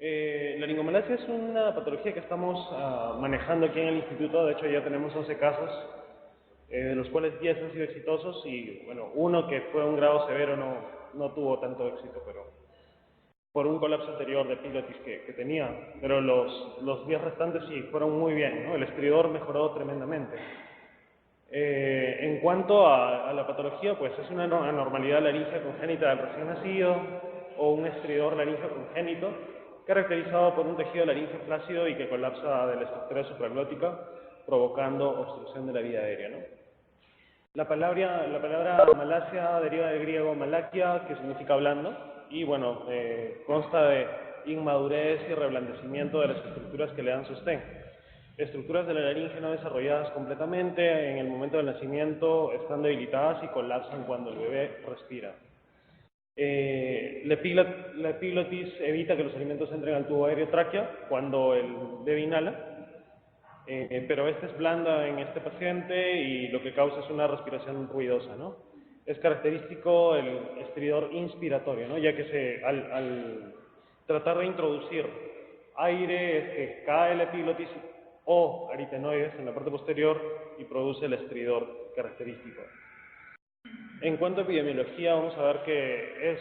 La laringomalacia es una patología que estamos manejando aquí en el instituto. De hecho, ya tenemos 11 casos, de los cuales 10 han sido exitosos y, bueno, uno que fue un grado severo no tuvo tanto éxito, pero por un colapso anterior de epiglottis que tenía. Pero los 10 restantes sí fueron muy bien, ¿no? El estridor mejoró tremendamente. En cuanto a la patología, pues es una anormalidad laríngea congénita del recién nacido o un estridor laríngeo congénito caracterizado por un tejido laríngeo flácido y que colapsa de la estructura supraglótica, provocando obstrucción de la vía aérea, ¿no? La palabra malacia deriva del griego malakia, que significa blando, y bueno, consta de inmadurez y reblandecimiento de las estructuras que le dan sostén. Estructuras de la laringe no desarrolladas completamente en el momento del nacimiento están debilitadas y colapsan cuando el bebé respira. La epiglotis evita que los alimentos entren al tubo aéreo tráquea cuando el bebé inhala, pero esta es blanda en este paciente y lo que causa es una respiración ruidosa, ¿no? Es característico el estridor inspiratorio, ¿no? Ya que al tratar de introducir aire es que cae la epiglotis o aritenoides en la parte posterior y produce el estridor característico. En cuanto a epidemiología, vamos a ver que es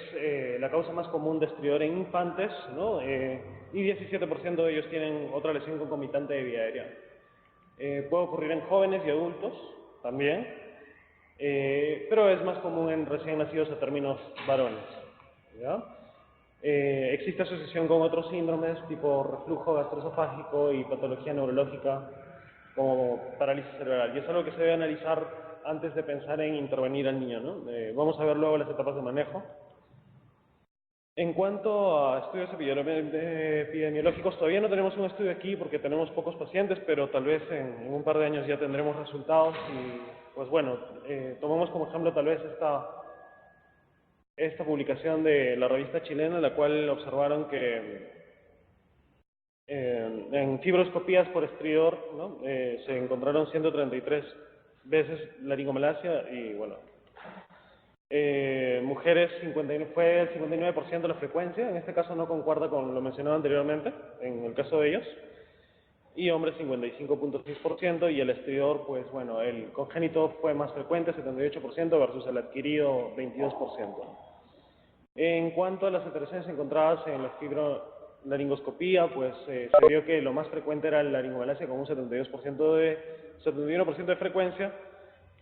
la causa más común de estridor en infantes, ¿no? Y 17% de ellos tienen otra lesión concomitante de vía aérea. Puede ocurrir en jóvenes y adultos también, pero es más común en recién nacidos a términos varones, ¿ya? Existe asociación con otros síndromes tipo reflujo gastroesofágico y patología neurológica como parálisis cerebral, y es algo que se debe analizar antes de pensar en intervenir al niño, ¿no? Vamos a ver luego las etapas de manejo. En cuanto a estudios epidemiológicos, todavía no tenemos un estudio aquí porque tenemos pocos pacientes, pero tal vez en un par de años ya tendremos resultados y, pues bueno, tomamos como ejemplo tal vez esta publicación de la revista chilena, en la cual observaron que en fibroscopías por estridor, ¿no? Se encontraron 133 veces laringomalacia y, bueno, mujeres fue el 59% de la frecuencia, en este caso no concuerda con lo mencionado anteriormente, en el caso de ellos, y hombres 55.6%, y el estridor, pues bueno, el congénito fue más frecuente, 78% versus el adquirido 22%. En cuanto a las alteraciones encontradas en la fibrolaringoscopía, pues se vio que lo más frecuente era la laringomalacia con un 71% de frecuencia,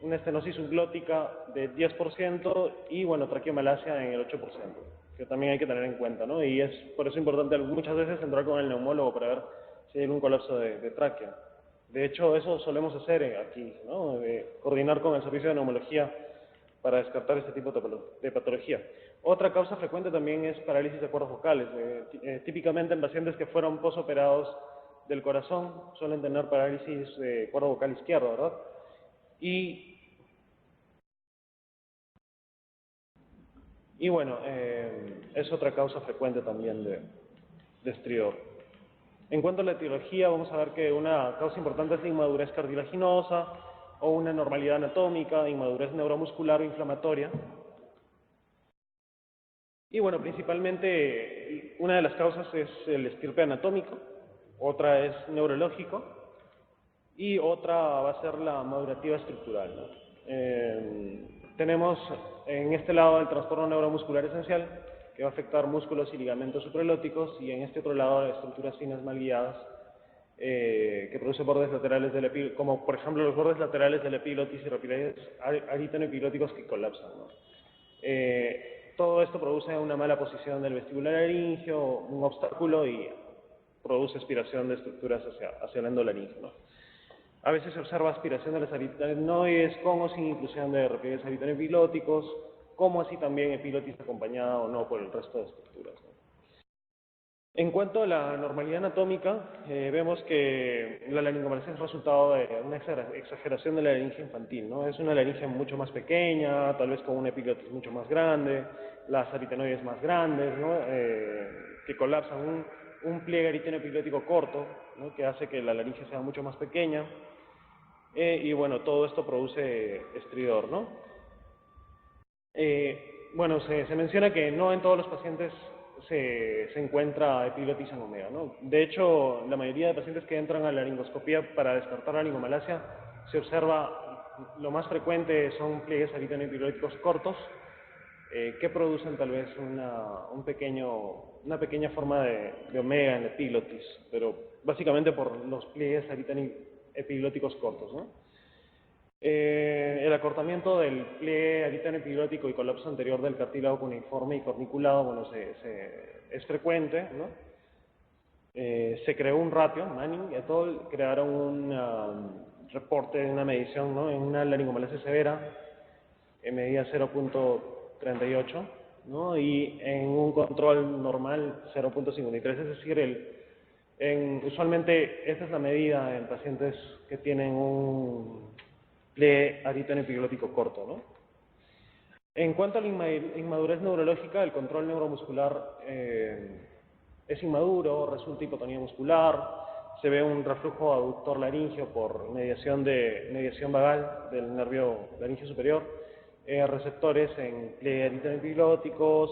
una estenosis subglótica de 10% y, bueno, traqueomalacia en el 8%, que también hay que tener en cuenta, ¿no? Y es por eso importante muchas veces entrar con el neumólogo para ver si hay algún colapso de tráquea. De hecho, eso solemos hacer aquí, ¿no? Coordinar con el servicio de neumología para descartar este tipo de patología. Otra causa frecuente también es parálisis de cuerdas vocales. Típicamente en pacientes que fueron posoperados del corazón suelen tener parálisis de cuerda vocal izquierda, ¿verdad? Y bueno, es otra causa frecuente también de estridor. En cuanto a la etiología, vamos a ver que una causa importante es la inmadurez cartilaginosa o una anormalidad anatómica, inmadurez neuromuscular o inflamatoria. Y bueno, principalmente una de las causas es el estirpe anatómico, otra es neurológico y otra va a ser la madurativa estructural, ¿no? Tenemos en este lado el trastorno neuromuscular esencial, que va a afectar músculos y ligamentos supraelóticos, y en este otro lado estructuras finas mal guiadas, que produce bordes laterales del epiglotis, como por ejemplo los bordes laterales del epiglotis y rapidares aritenoepilóticos que colapsan, ¿no? Todo esto produce una mala posición del vestíbulo laríngeo, un obstáculo, y produce aspiración de estructuras hacia el endolaríngeo, ¿no? A veces se observa aspiración de las aritenoides con o sin inclusión de rapidares aritenoepilóticos, como así también epiglotis acompañada o no por el resto de estructuras, ¿no? En cuanto a la normalidad anatómica, vemos que la laringomalacia es resultado de una exageración de la laringe infantil, ¿no? Es una laringe mucho más pequeña, tal vez con una epiglotis mucho más grande, las aritenoides más grandes, ¿no? Que colapsan, un pliegue aritenoepilótico corto, ¿no? Que hace que la laringe sea mucho más pequeña, y bueno, todo esto produce estridor, ¿no? Bueno, se menciona que no en todos los pacientes se encuentra epiglotis en omega, ¿no? De hecho, la mayoría de pacientes que entran a la laringoscopía para descartar la laringomalacia se observa, lo más frecuente son pliegues aritano-epiglóticos cortos, que producen tal vez una pequeña forma de omega en la epiglotis, pero básicamente por los pliegues aritano-epiglóticos cortos, ¿no? El acortamiento del pliegue aritano-epiglótico y colapso anterior del cartílago cuneiforme y corniculado, bueno, es frecuente, ¿no? Se creó un ratio, Manning et al. Crearon un reporte de una medición, ¿no? En una laringomalacia severa, medía 0.38, ¿no? Y en un control normal 0.53, es decir, usualmente esta es la medida en pacientes que tienen un pliegue aritano-epiglótico corto, ¿no? En cuanto a la inmadurez neurológica, el control neuromuscular es inmaduro, resulta hipotonía muscular, se ve un reflujo aductor laríngeo por mediación vagal del nervio laríngeo superior, receptores en pliegue aritano-epiglóticos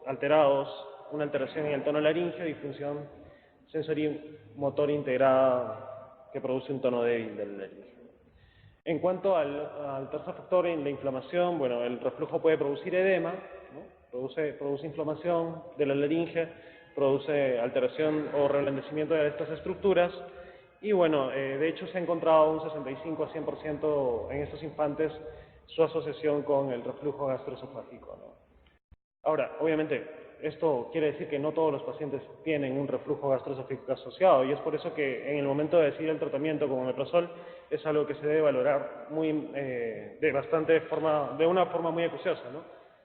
alterados, una alteración en el tono laríngeo, disfunción sensorimotor integrada que produce un tono débil del laríngeo. En cuanto al tercer factor, en la inflamación, bueno, el reflujo puede producir edema, ¿no? Produce inflamación de la laringe, produce alteración o reblandecimiento de estas estructuras, y bueno, de hecho se ha encontrado un 65 a 100% en estos infantes su asociación con el reflujo gastroesofágico, ¿no? Ahora, obviamente, esto quiere decir que no todos los pacientes tienen un reflujo gastroesofágico asociado, y es por eso que en el momento de decidir el tratamiento con omeprazol es algo que se debe valorar de una forma muy acuciosa, ¿no?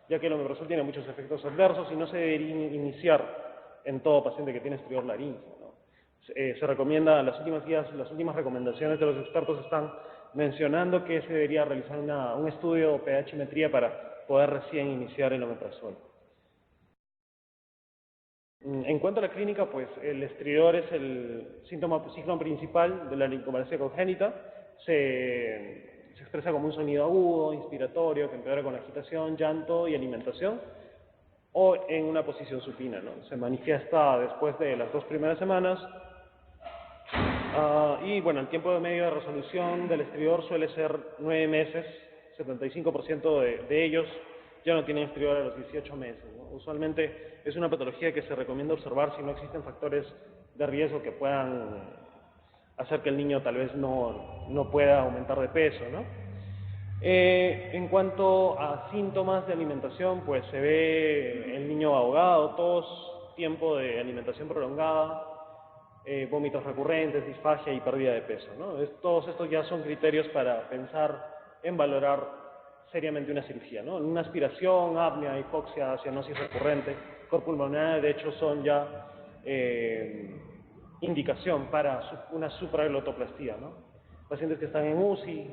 Ya que el omeprazol tiene muchos efectos adversos y no se debe iniciar en todo paciente que tiene estridor laríngeo, ¿no? Se recomienda, las últimas recomendaciones de los expertos están mencionando que se debería realizar un estudio de pH-metría para poder recién iniciar el omeprazol. En cuanto a la clínica, pues el estridor es el síntoma principal de la laringomalacia congénita. Se expresa como un sonido agudo, inspiratorio, que empeora con agitación, llanto y alimentación, o en una posición supina, ¿no? Se manifiesta después de las 2 primeras semanas. Y bueno, el tiempo medio de resolución del estridor suele ser 9 meses, 75% de ellos ya no tienen estridor a los 18 meses, ¿no? Usualmente es una patología que se recomienda observar si no existen factores de riesgo que puedan hacer que el niño tal vez no pueda aumentar de peso, ¿no? En cuanto a síntomas de alimentación, pues se ve el niño ahogado, tos, tiempo de alimentación prolongada, vómitos recurrentes, disfagia y pérdida de peso, ¿no? Todos estos ya son criterios para pensar en valorar seriamente una cirugía, ¿no? Una aspiración, apnea, hipoxia, cianosis recurrente, cor pulmonar, de hecho son ya indicación para una supraglotoplastia, ¿no? Pacientes que están en UCI,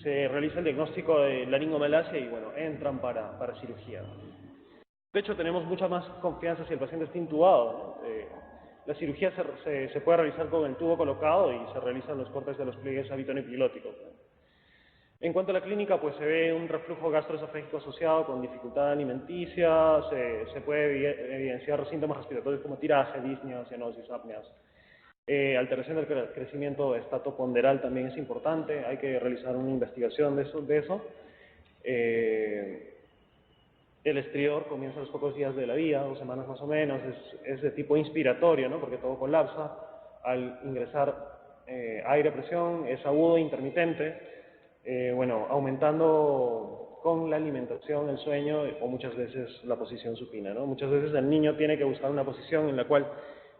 se realiza el diagnóstico de laringomalacia y bueno, entran para cirugía. De hecho, tenemos mucha más confianza si el paciente está intubado, ¿no? La cirugía se puede realizar con el tubo colocado y se realizan los cortes de los pliegues aritano-epiglóticos, ¿no? En cuanto a la clínica, pues se ve un reflujo gastroesofágico asociado con dificultad alimenticia, se puede evidenciar síntomas respiratorios como tiraje, disnea, cianosis, apneas. Alteración del crecimiento estatoponderal también es importante, hay que realizar una investigación de eso. El estridor comienza a los pocos días de la vida, 2 semanas más o menos, es de tipo inspiratorio, ¿no? Porque todo colapsa. Al ingresar aire a presión es agudo e intermitente, bueno, aumentando con la alimentación, el sueño o muchas veces la posición supina, ¿no? Muchas veces el niño tiene que buscar una posición en la cual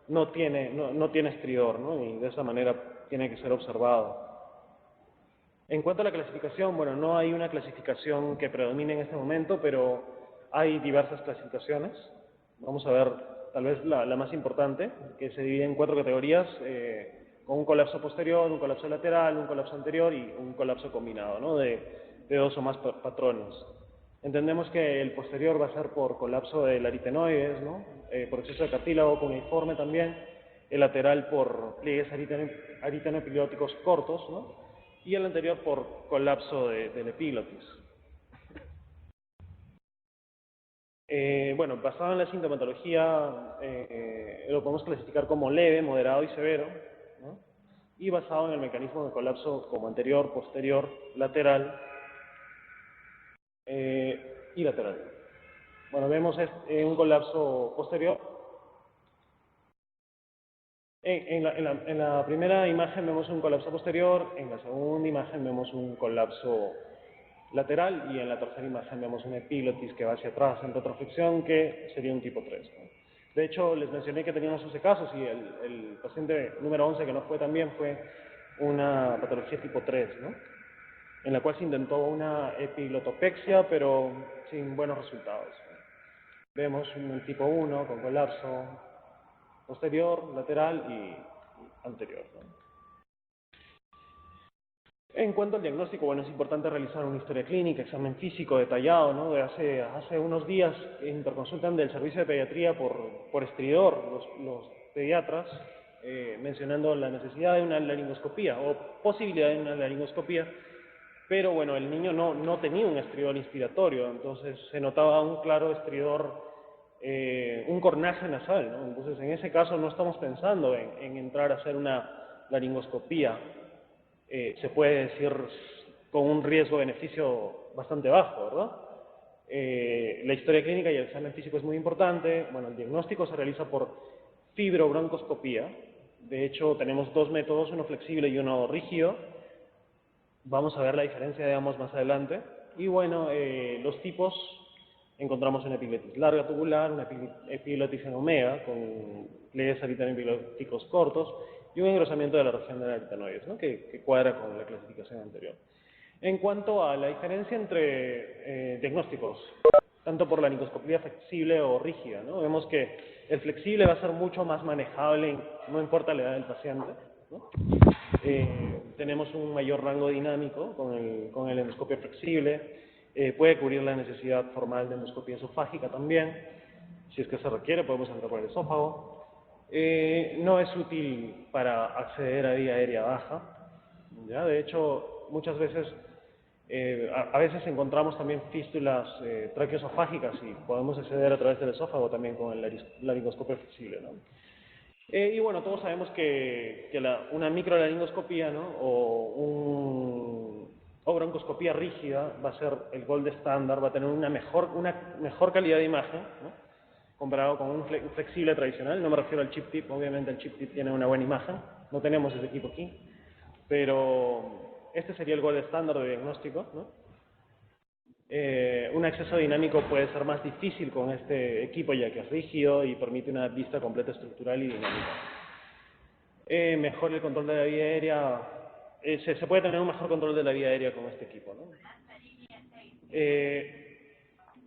no tiene estridor, ¿no? Y de esa manera tiene que ser observado. En cuanto a la clasificación, bueno, no hay una clasificación que predomine en este momento, pero hay diversas clasificaciones. Vamos a ver tal vez la más importante, que se divide en 4 categorías, con un colapso posterior, un colapso lateral, un colapso anterior y un colapso combinado, ¿no? de 2 o más patrones. Entendemos que el posterior va a ser por colapso del aritenoides, ¿no? Por exceso de cartílago cuneiforme también, el lateral por pliegues aritano-epiglóticos cortos, ¿no? Y el anterior por colapso del epiglotis. Bueno, basado en la sintomatología, lo podemos clasificar como leve, moderado y severo, ¿no? Y basado en el mecanismo de colapso como anterior, posterior, lateral y lateral. Bueno, vemos un colapso posterior. En la primera imagen vemos un colapso posterior, en la segunda imagen vemos un colapso lateral y en la tercera imagen vemos una epiglotis que va hacia atrás en retroflexión, que sería un tipo 3, ¿no? De hecho, les mencioné que teníamos 11 casos y el paciente número 11 que no fue tan bien fue una patología tipo 3, ¿no? En la cual se intentó una epiglotopexia, pero sin buenos resultados. Vemos un tipo 1 con colapso posterior, lateral y anterior, ¿no? En cuanto al diagnóstico, bueno, es importante realizar una historia clínica, examen físico detallado, ¿no? Hace unos días interconsultan del servicio de pediatría por estridor los pediatras, mencionando la necesidad de una laringoscopía o posibilidad de una laringoscopía, pero bueno, el niño no tenía un estridor inspiratorio, entonces se notaba un claro estridor, un cornaje nasal, ¿no? Entonces en ese caso no estamos pensando en entrar a hacer una laringoscopía. Se puede decir con un riesgo-beneficio bastante bajo, ¿verdad? La historia clínica y el examen físico es muy importante. Bueno, el diagnóstico se realiza por fibrobroncoscopía. De hecho, tenemos dos métodos, uno flexible y uno rígido. Vamos a ver la diferencia de ambos más adelante. Y bueno, los tipos, encontramos una epiglotis larga tubular, una epiglotis en omega, con pliegues aritanoepiglóticos cortos, y un engrosamiento de la región de la aritanoides, ¿no? que cuadra con la clasificación anterior. En cuanto a la diferencia entre diagnósticos, tanto por la laringoscopía flexible o rígida, ¿no? Vemos que el flexible va a ser mucho más manejable, no importa la edad del paciente, ¿no? Tenemos un mayor rango dinámico con el endoscopio flexible, puede cubrir la necesidad formal de endoscopia esofágica también, si es que se requiere, podemos entrar por el esófago. No es útil para acceder a vía aérea baja, ¿ya? De hecho, muchas veces, a veces encontramos también fístulas traqueoesofágicas y podemos acceder a través del esófago también con el laringoscopio flexible, ¿no? Y bueno, todos sabemos que una microlaringoscopía, ¿no? o broncoscopía rígida va a ser el gold estándar, va a tener una mejor calidad de imagen, ¿no? Comparado con un flexible tradicional. No me refiero al chip tip, obviamente el chip tip tiene una buena imagen, no tenemos ese equipo aquí, pero este sería el gold estándar de diagnóstico, ¿no? Un acceso dinámico puede ser más difícil con este equipo ya que es rígido y permite una vista completa estructural y dinámica. Mejor el control de la vía aérea, se puede tener un mejor control de la vía aérea con este equipo, ¿no?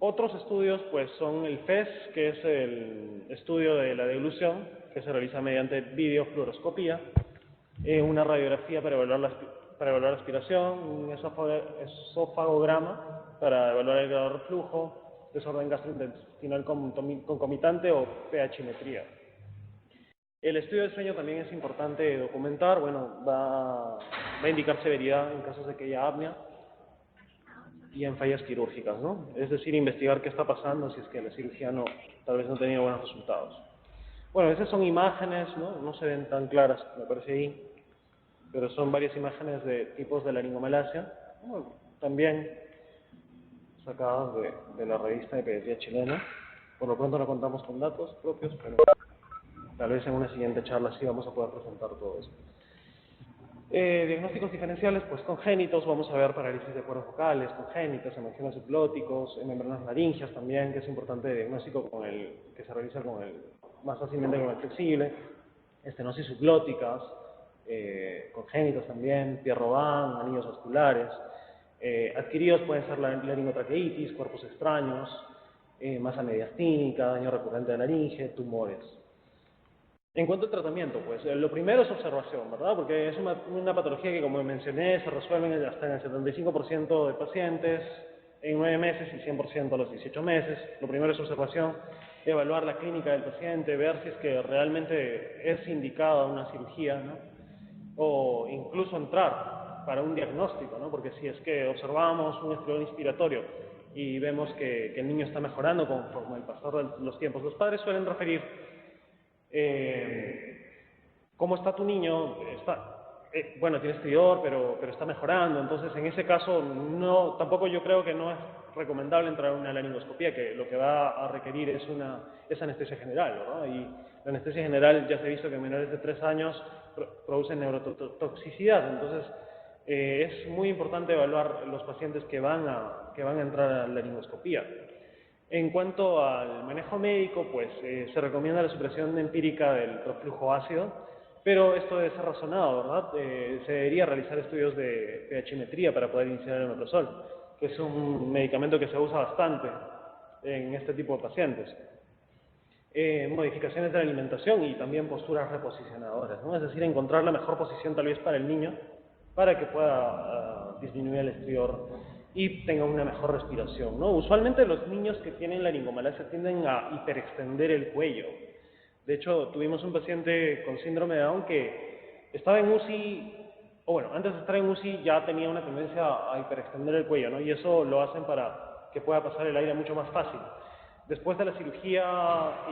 Otros estudios pues son el FES, que es el estudio de la deglución, que se realiza mediante videofluoroscopía, una radiografía para evaluar aspiración, un esofagograma para evaluar el grado de reflujo, desorden gastrointestinal concomitante o pH-metría. El estudio de sueño también es importante documentar, bueno, va a indicar severidad en casos de que haya apnea y en fallas quirúrgicas, ¿no? Es decir, investigar qué está pasando si es que la cirugía tal vez no ha tenido buenos resultados. Bueno, esas son imágenes, ¿no? No se ven tan claras, me parece ahí, pero son varias imágenes de tipos de laringomalacia, bueno, también sacadas de la revista de pediatría chilena. Por lo pronto no contamos con datos propios, pero tal vez en una siguiente charla sí vamos a poder presentar todo eso. Diagnósticos diferenciales, pues congénitos, vamos a ver parálisis de cuerdas vocales, congénitas, hemangiomas subglóticos, membranas laringeas también, que es importante de diagnóstico que se realiza más fácilmente con el flexible, estenosis subglóticas, congénitas también, Pierre-Robin, anillos vasculares, adquiridos pueden ser la laringotraqueitis, cuerpos extraños, masa mediastínica, daño recurrente de laringe, tumores. En cuanto al tratamiento, pues lo primero es observación, ¿verdad? Porque es una patología que, como mencioné, se resuelve hasta en el 75% de pacientes en 9 meses y 100% a los 18 meses. Lo primero es observación, evaluar la clínica del paciente, ver si es que realmente es indicada una cirugía, ¿no? O incluso entrar para un diagnóstico, ¿no? Porque si es que observamos un estridor inspiratorio y vemos que el niño está mejorando conforme el pasar de los tiempos. Los padres suelen referir, ¿cómo está tu niño? Bueno, tiene estridor, pero está mejorando. Entonces, en ese caso, tampoco yo creo que no es recomendable entrar a una laringoscopía, que lo que va a requerir es anestesia general, ¿verdad? Y la anestesia general ya se ha visto que en menores de 3 años produce neurotoxicidad. Entonces, es muy importante evaluar los pacientes que van a entrar a la laringoscopía. En cuanto al manejo médico, pues se recomienda la supresión empírica del flujo ácido, pero esto debe ser razonado, ¿verdad? Se debería realizar estudios de pHimetría para poder iniciar el omeprazol, que es un medicamento que se usa bastante en este tipo de pacientes. Modificaciones de la alimentación y también posturas reposicionadoras, ¿no? Es decir, encontrar la mejor posición tal vez para el niño para que pueda disminuir el estridor y tenga una mejor respiración, ¿no? Usualmente los niños que tienen laringomalacia tienden a hiperextender el cuello. De hecho, tuvimos un paciente con síndrome de Down que estaba en UCI, o bueno, antes de estar en UCI ya tenía una tendencia a hiperextender el cuello, ¿no? Y eso lo hacen para que pueda pasar el aire mucho más fácil. Después de la cirugía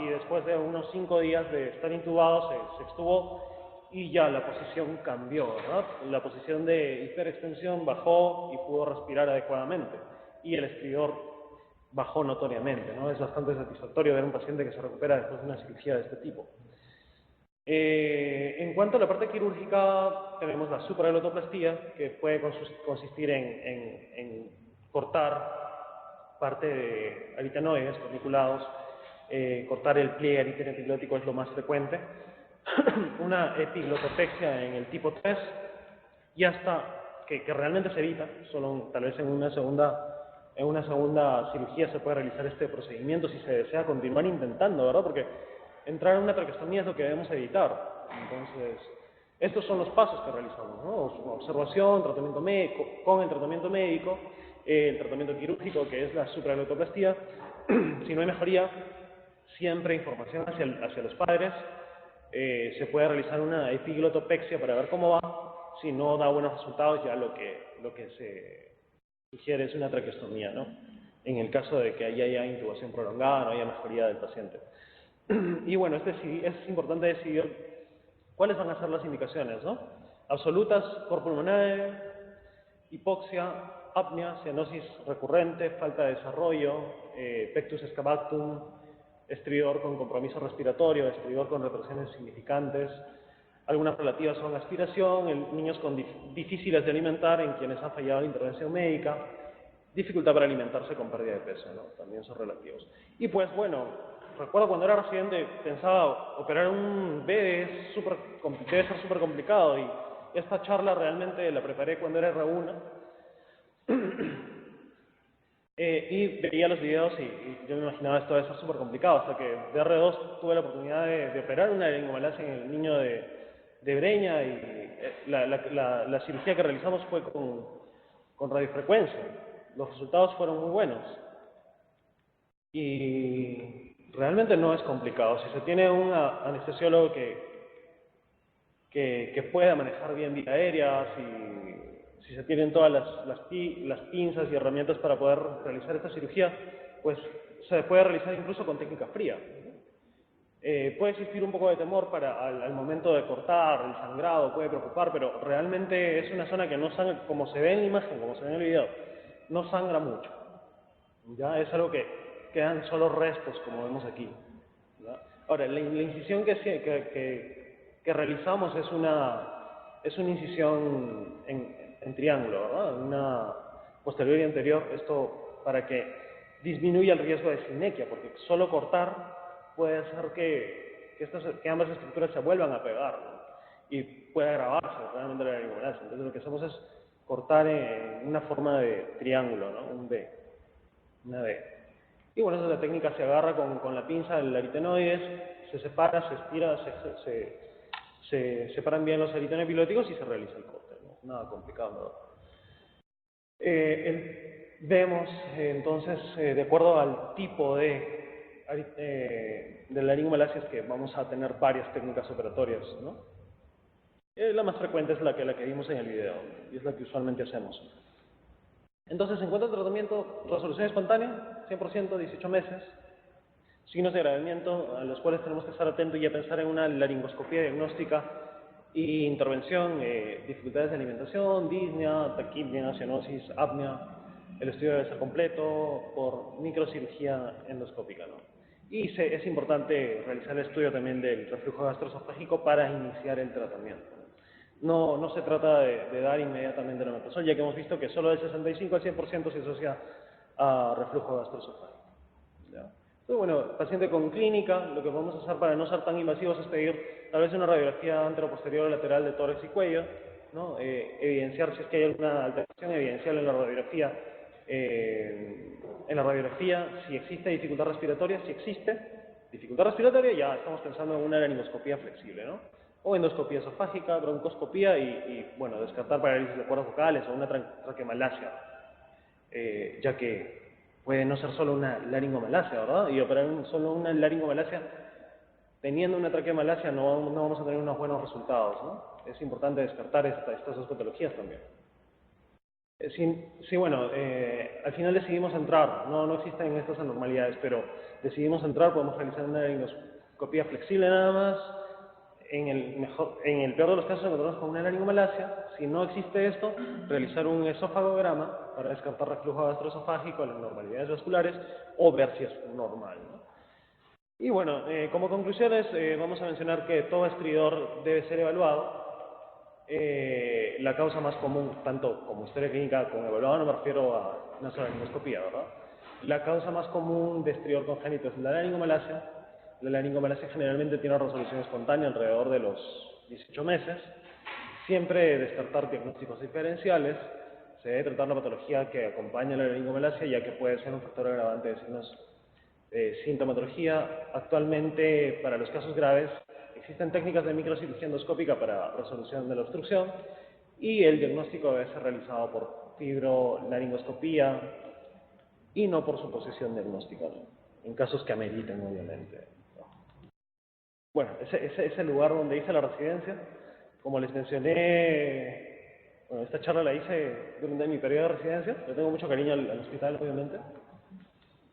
y después de unos 5 días de estar intubado, se extubó y ya la posición cambió, ¿verdad? La posición de hiperextensión bajó y pudo respirar adecuadamente. Y el estridor bajó notoriamente, ¿no? Es bastante satisfactorio ver un paciente que se recupera después de una cirugía de este tipo. En cuanto a la parte quirúrgica, tenemos la supraglotoplastia, que puede consistir en cortar parte de aritenoides corniculados, cortar el pliegue aritenoepiglotico es lo más frecuente, una epiglotopexia en el tipo 3, y hasta que realmente se evita, solo tal vez en una segunda cirugía se puede realizar este procedimiento si se desea continuar intentando, ¿verdad? Porque entrar en una traqueostomía es lo que debemos evitar. Entonces, estos son los pasos que realizamos, ¿no? Observación, tratamiento médico, con el tratamiento médico, el tratamiento quirúrgico, que es la supraglotoplastia. Si no hay mejoría, siempre información hacia los padres. Se puede realizar una epiglotopexia para ver cómo va. Si no da buenos resultados, ya lo que se sugiere es una traqueostomía, ¿no? En el caso de que haya intubación prolongada, no haya mejoría del paciente. Y bueno, es importante decidir cuáles van a ser las indicaciones, ¿no? Absolutas, cor pulmonare, hipoxia, apnea, cianosis recurrente, falta de desarrollo, pectus excavatum, estridor con compromiso respiratorio, estridor con represiones significantes. Algunas relativas son aspiración, niños difíciles de alimentar en quienes ha fallado la intervención médica, dificultad para alimentarse con pérdida de peso, ¿no? También son relativos. Y pues bueno, recuerdo cuando era residente pensaba operar un B debe ser súper complicado, y esta charla realmente la preparé cuando era R1 y veía los videos y yo me imaginaba esto debe ser súper complicado, hasta que de R2 tuve la oportunidad de operar una laringomalacia en el niño de Breña, y la cirugía que realizamos fue con radiofrecuencia. Los resultados fueron muy buenos. Y realmente no es complicado. Si se tiene un anestesiólogo que pueda manejar bien vía aérea, si se tienen todas las pinzas y herramientas para poder realizar esta cirugía, pues se puede realizar incluso con técnica fría. Puede existir un poco de temor al momento de cortar, el sangrado puede preocupar, pero realmente es una zona que no sangra, como se ve en la imagen, como se ve en el video, no sangra mucho. Ya es algo que quedan solo restos, como vemos aquí, ¿verdad? Ahora, la incisión que realizamos es una incisión en triángulo, ¿verdad? Una posterior y anterior, esto para que disminuya el riesgo de sinequia, porque solo cortar puede hacer que ambas estructuras se vuelvan a pegar, ¿no? Y puede agravarse realmente la laringomalacia. Entonces lo que hacemos es cortar en una forma de triángulo, ¿no? Un B, una B. Y bueno, esa técnica se agarra con la pinza del aritenoides, se separa, se estira, se separan bien los aritenoides epilépticos y se realiza el corte, ¿no? Nada complicado, ¿no? Vemos entonces, de acuerdo al tipo de laringomalacias, que vamos a tener varias técnicas operatorias, ¿no? La más frecuente es la que vimos en el video, y es la que usualmente hacemos. Entonces, en cuanto al tratamiento, resolución espontánea, 100%, 18 meses. Signos de agravamiento a los cuales tenemos que estar atentos y a pensar en una laringoscopía diagnóstica y intervención, dificultades de alimentación, disnea, taquipnea, cianosis, apnea. El estudio debe ser completo por microcirugía endoscópica, ¿no? Y es importante realizar el estudio también del reflujo gastroesofágico para iniciar el tratamiento. No se trata de dar inmediatamente el omeprazol, ya que hemos visto que solo del 65 al 100% se asocia a reflujo gastroesofágico. ¿Ya? Entonces, bueno, paciente con clínica, lo que vamos a hacer para no ser tan invasivos es pedir tal vez una radiografía anteroposterior o lateral de tórax y cuello, ¿no? Evidenciar si es que hay alguna alteración evidencial en la radiografía. Si existe dificultad respiratoria, si existe dificultad respiratoria, ya estamos pensando en una laringoscopía flexible, ¿no? O endoscopía esofágica, broncoscopía bueno, descartar parálisis de cuerdas vocales o una traqueomalacia, ya que puede no ser solo una laringomalacia, ¿verdad? Y operar solo una laringomalacia, teniendo una traqueomalacia, no vamos a tener unos buenos resultados, ¿no? Es importante descartar estas dos patologías también. Sí, bueno, al final decidimos entrar, no existen estas anormalidades, pero decidimos entrar, podemos realizar una laringoscopía flexible nada más. En el peor de los casos encontramos con una laringomalacia. Si no existe esto, realizar un esofagograma para descartar reflujo gastroesofágico, las anormalidades vasculares o ver si es normal, ¿no? Y bueno, como conclusiones, vamos a mencionar que todo estridor debe ser evaluado. La causa más común, tanto como historia clínica como evaluado, no me refiero a una laringoscopía, ¿verdad? La causa más común de estridor congénito es la laringomalacia. La laringomalacia generalmente tiene una resolución espontánea alrededor de los 18 meses. Siempre descartar diagnósticos diferenciales. Se debe tratar la patología que acompaña la laringomalacia, ya que puede ser un factor agravante de signos de sintomatología. Actualmente, para los casos graves, existen técnicas de microcirugía endoscópica para resolución de la obstrucción y el diagnóstico debe ser realizado por fibrolaringoscopía y no por suposición diagnóstica, ¿no? En casos que ameriten, obviamente. Bueno, ese es el lugar donde hice la residencia. Como les mencioné, bueno, esta charla la hice durante mi periodo de residencia. Le tengo mucho cariño al hospital, obviamente.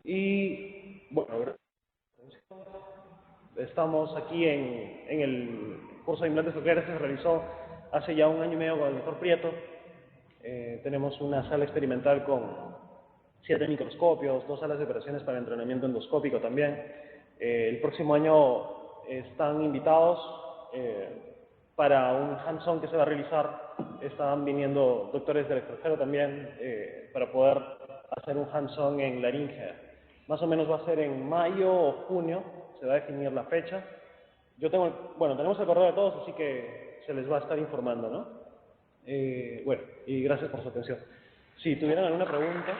Y, bueno, estamos aquí en el curso de implantes cocleares que se realizó hace ya 1 año y medio con el doctor Prieto. Tenemos una sala experimental con 7 microscopios, 2 salas de operaciones para entrenamiento endoscópico también. El próximo año están invitados para un hands-on que se va a realizar. Están viniendo doctores del extranjero también para poder hacer un hands-on en laringe. Más o menos va a ser en mayo o junio, se va a definir la fecha. Bueno, tenemos el correo de todos, así que se les va a estar informando, ¿no? Bueno, y gracias por su atención. Si tuvieran alguna pregunta...